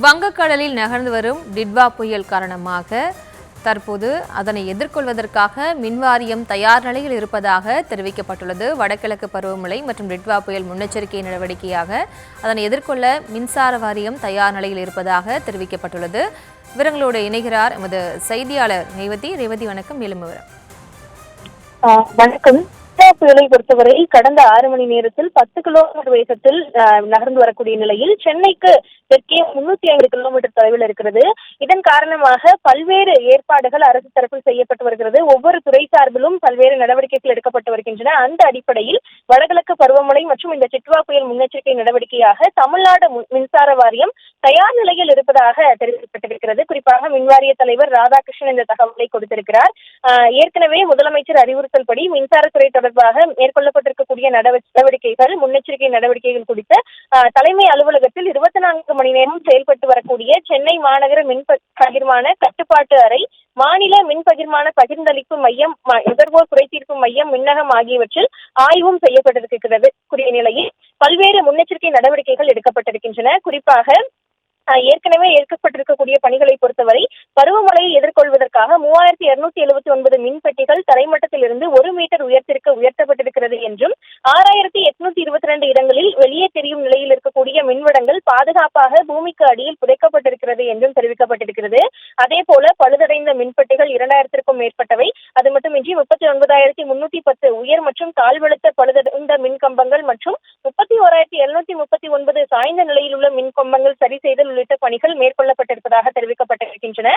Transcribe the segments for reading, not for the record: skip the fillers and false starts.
வங்கக்கடலில் நகர்ந்து வரும் டிட்வா புயல் காரணமாக தற்போது அதனை எதிர்கொள்வதற்காக மின்வாரியம் தயார் நிலையில் இருப்பதாக தெரிவிக்கப்பட்டுள்ளது. வடகிழக்கு பருவமழை மற்றும் டிட்வா புயல் முன்னெச்சரிக்கை நடவடிக்கையாக அதனை எதிர்கொள்ள மின்சார வாரியம் தயார் நிலையில் இருப்பதாக தெரிவிக்கப்பட்டுள்ளது. விவரங்களோடு இணைகிறார் எமது செய்தியாளர் ரேவதி. ரேவதி, வணக்கம். மேலும் விவரம். வணக்கம். புயலை பொறுத்தவரை கடந்த 6 மணி நேரத்தில் 10 கிலோமீட்டர் வேகத்தில் நகர்ந்து வரக்கூடிய நிலையில் சென்னைக்கு தெற்கே 305 கிலோமீட்டர் தொலைவில் இருக்கிறது. இதன் காரணமாக பல்வேறு ஏற்பாடுகள் அரசு தரப்பில் செய்யப்பட்டு வருகிறது. ஒவ்வொரு துறை சார்பிலும் பல்வேறு நடவடிக்கைகள் எடுக்கப்பட்டு வருகின்றன. அந்த அடிப்படையில் வடகிழக்கு பருவமழை மற்றும் இந்த டிட்வா புயல் முன்னெச்சரிக்கை நடவடிக்கையாக தமிழ்நாடு மின்சார வாரியம் தயார் நிலையில் இருப்பதாக தெரிவிக்கப்பட்டிருக்கிறது. குறிப்பாக மின்வாரிய தலைவர் ராதாகிருஷ்ணன் இந்த தகவலை கொடுத்திருக்கிறார். ஏற்கனவே முதலமைச்சர் அறிவுறுத்தல்படி மின்சாரத்துறை தொடர்பாக மேற்கொள்ளப்பட்டிருக்கக்கூடிய நடவடிக்கைகள் முன்னெச்சரிக்கை நடவடிக்கைகள் குறித்த தலைமை அலுவலகத்தில் 24 மணி நேரம் செயல்பட்டு வரக்கூடிய சென்னை மாநகர மின் பகிர்மான கட்டுப்பாட்டு அறை, மாநில மின் பகிர்மான பகிர்ந்தளிப்பு மையம், நுகர்வோர் குறைதீர்ப்பு மையம், மின்னகம் ஆகியவற்றில் ஆய்வும் செய்யப்பட்டிருக்கிறது. கூடிய நிலையில் பல்வேறு முன்னெச்சரிக்கை நடவடிக்கைகள் எடுக்கப்பட்டிருக்கின்றன. குறிப்பாக ஏற்கனவே ஏற்கப்பட்டிருக்கக்கூடிய பணிகளை பொறுத்தவரை பருவமழையை எதிர்கொள்வதற்காக 3279 மின்பெட்டிகள் தரைமட்டத்திலிருந்து 1 மீட்டர் உயர்த்திற்கு உயர்த்தப்பட்டிருக்கிறது என்றும் 6822 இடங்களில் வெளியே தெரியும் நிலையில் இருக்கக்கூடிய மின்வடங்கள் பாதுகாப்பாக பூமிக்கு அடியில் புதைக்கப்பட்டிருக்கிறது என்றும் தெரிவிக்கப்பட்டிருக்கிறது. அதே போல பழுதடைந்த மின்பெட்டிகள் 2000க்கும் மேற்பட்டவை. அது மட்டுமின்றி 39,310 உயர் மற்றும் தாழ்வழுத்த பழுதடைந்த மின் கம்பங்கள் மற்றும் 31,739 சாய்ந்த நிலையில் உள்ள மின் கம்பங்கள் சரி செய்தல் உள்ளிட்ட பணிகள் மேற்கொள்ளப்பட்டிருப்பதாக தெரிவிக்கப்பட்டிருக்கின்றன.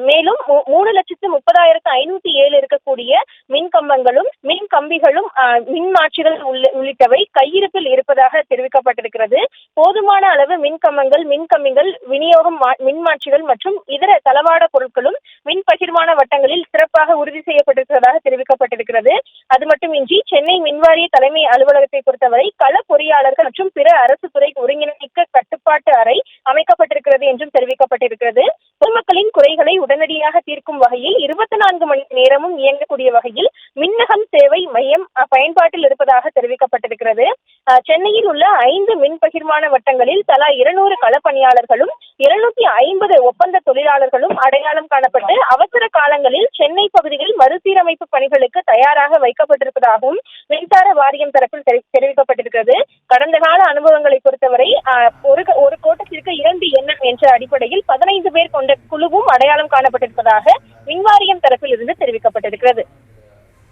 மேலும் 3,30,507 இருக்கக்கூடிய மின் கம்பங்களும் மின் கம்பிகளும் மின் மாற்றிகள் உள்ளிட்டவை கையிருப்பில் இருப்பதாக தெரிவிக்கப்பட்டிருக்கிறது. போதுமான அளவு மின் கம்பங்கள், மின் கம்பிகள், விநியோகம், மின் மாற்றிகள் மற்றும் இதர தளவாட பொருட்களும் மின் பகிர்மான வட்டங்களில் சிறப்பாக உறுதி செய்யப்பட்டிருப்பதாக தெரிவிக்கப்பட்டிருக்கிறது. அது மட்டுமின்றி சென்னை மின்வாரிய தலைமை அலுவலகத்தை பொறுத்தவரை கள பொறியாளர்கள் மற்றும் பிற அரசு துறை ஒருங்கிணைக்க கட்டுப்பாட்டு அறை அமைக்கப்பட்டிருக்கிறது என்றும் தெரிவிக்கப்பட்டிருக்கிறது. பொதுமக்களின் குறைகளை உடனடியாக தீர்க்கும் வகையில் 24 மணி நேரமும் இயங்கக்கூடிய வகையில் மின்னகம் சேவை மையம் பயன்பாட்டில் இருப்பதாக தெரிவிக்கப்பட்டிருக்கிறது. சென்னையில் உள்ள 5 மின் பகிர்மான வட்டங்களில் தலா 200 களப்பணியாளர்களும் 250 ஒப்பந்த தொழிலாளர்களும் அடையாளம் காணப்பட்டு அவசர காலங்களில் சென்னை பகுதியில் மறுசீரமைப்பு பணிகளுக்கு தயாராக வைக்கப்பட்டிருப்பதாகவும் மின்சார வாரியம் தரப்பில் தெரிவிக்கப்பட்டிருக்கிறது. கடந்த கால அனுபவங்களை பொறுத்தவரை ஒரு கோட்டத்திற்கு 2 எண்ணம் என்ற அடிப்படையில் 15 பேர் கொண்ட குழுவும் அடையாளம் காணப்பட்டிருப்பதாக மின்வாரியம் தரப்பில் இருந்து தெரிவிக்கப்பட்டிருக்கிறது.